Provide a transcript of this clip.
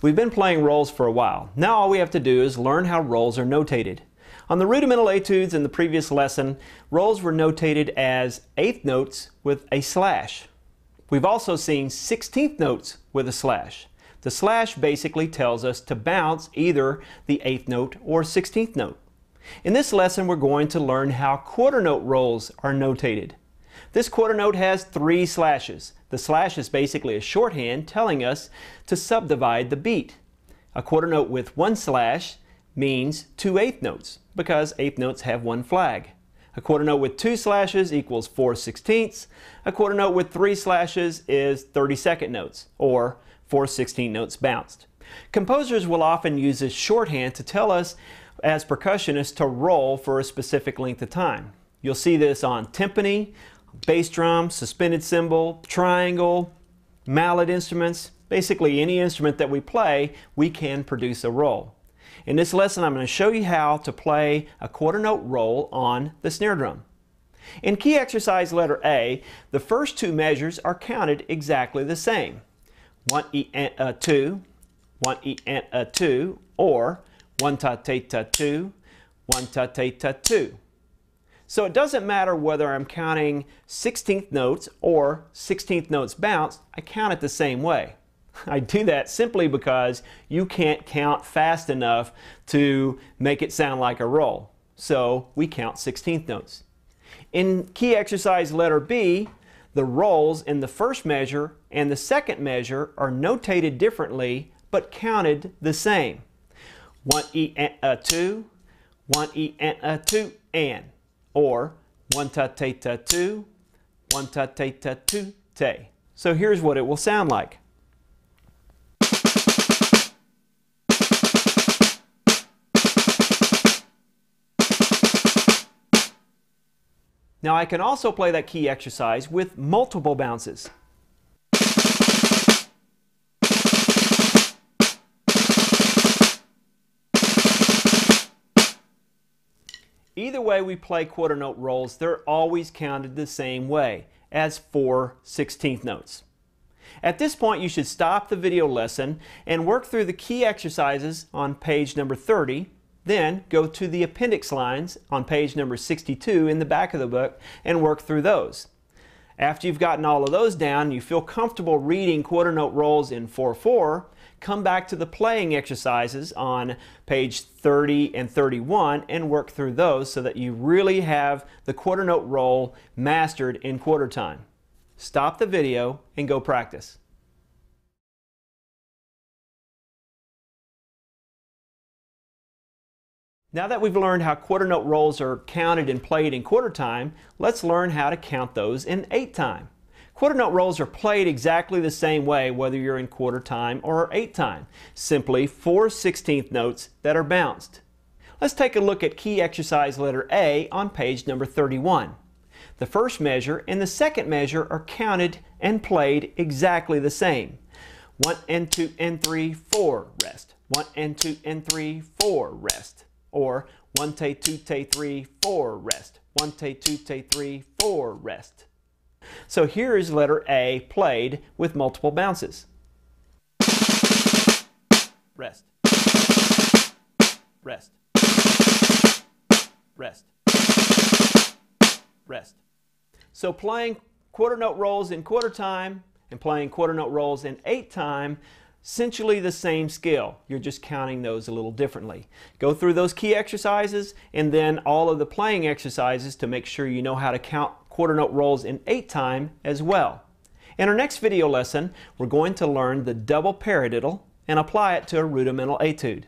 We've been playing rolls for a while. Now all we have to do is learn how rolls are notated. On the rudimental etudes in the previous lesson, rolls were notated as eighth notes with a slash. We've also seen 16th notes with a slash. The slash basically tells us to bounce either the 8th note or 16th note. In this lesson we're going to learn how quarter note rolls are notated. This quarter note has 3 slashes. The slash is basically a shorthand telling us to subdivide the beat. A quarter note with 1 slash means 2 eighth notes because eighth notes have 1 flag. A quarter note with 2 slashes equals 4 sixteenths. A quarter note with 3 slashes is 32nd notes, or 4 16 notes bounced. Composers will often use this shorthand to tell us as percussionists to roll for a specific length of time. You'll see this on timpani, bass drum, suspended cymbal, triangle, mallet instruments. Basically any instrument that we play, we can produce a roll. In this lesson I'm going to show you how to play a quarter note roll on the snare drum. In key exercise letter A, the first 2 measures are counted exactly the same. 1 E and a 2, 1 E and a 2, or 1 ta ta ta 2, 1 ta ta ta 2. So it doesn't matter whether I'm counting 16th notes or 16th notes bounced, I count it the same way. I do that simply because you can't count fast enough to make it sound like a roll. So we count 16th notes. In key exercise letter B, the rolls in the first measure and the second measure are notated differently but counted the same. 1 E and a 2, 1 E and a 2 and, or 1 ta ta ta 2, 1 ta ta ta 2 te. So here's what it will sound like. Now I can also play that key exercise with multiple bounces. Either way we play quarter note rolls, they're always counted the same way, as 4 16th notes. At this point you should stop the video lesson and work through the key exercises on page number 30. Then go to the appendix lines on page number 62 in the back of the book and work through those. After you've gotten all of those down and you feel comfortable reading quarter note rolls in 4/4, come back to the playing exercises on page 30 and 31 and work through those so that you really have the quarter note roll mastered in quarter time. Stop the video and go practice. Now that we've learned how quarter note rolls are counted and played in quarter time, let's learn how to count those in 8 time. Quarter note rolls are played exactly the same way whether you're in quarter time or 8 time. Simply 4 16th notes that are bounced. Let's take a look at key exercise letter A on page number 31. The first measure and the second measure are counted and played exactly the same. 1 and 2 and 3, 4, rest. 1 and 2 and 3, 4, rest. Or 1 te 2 te 3 4 rest. 1 te 2 te 3 4 rest. So here is letter A played with multiple bounces. Rest. Rest. Rest. Rest. So playing quarter note rolls in quarter time and playing quarter note rolls in 8 time, essentially the same scale. You're just counting those a little differently. Go through those key exercises and then all of the playing exercises to make sure you know how to count quarter note rolls in 8 time as well. In our next video lesson, we're going to learn the double paradiddle and apply it to a rudimental etude.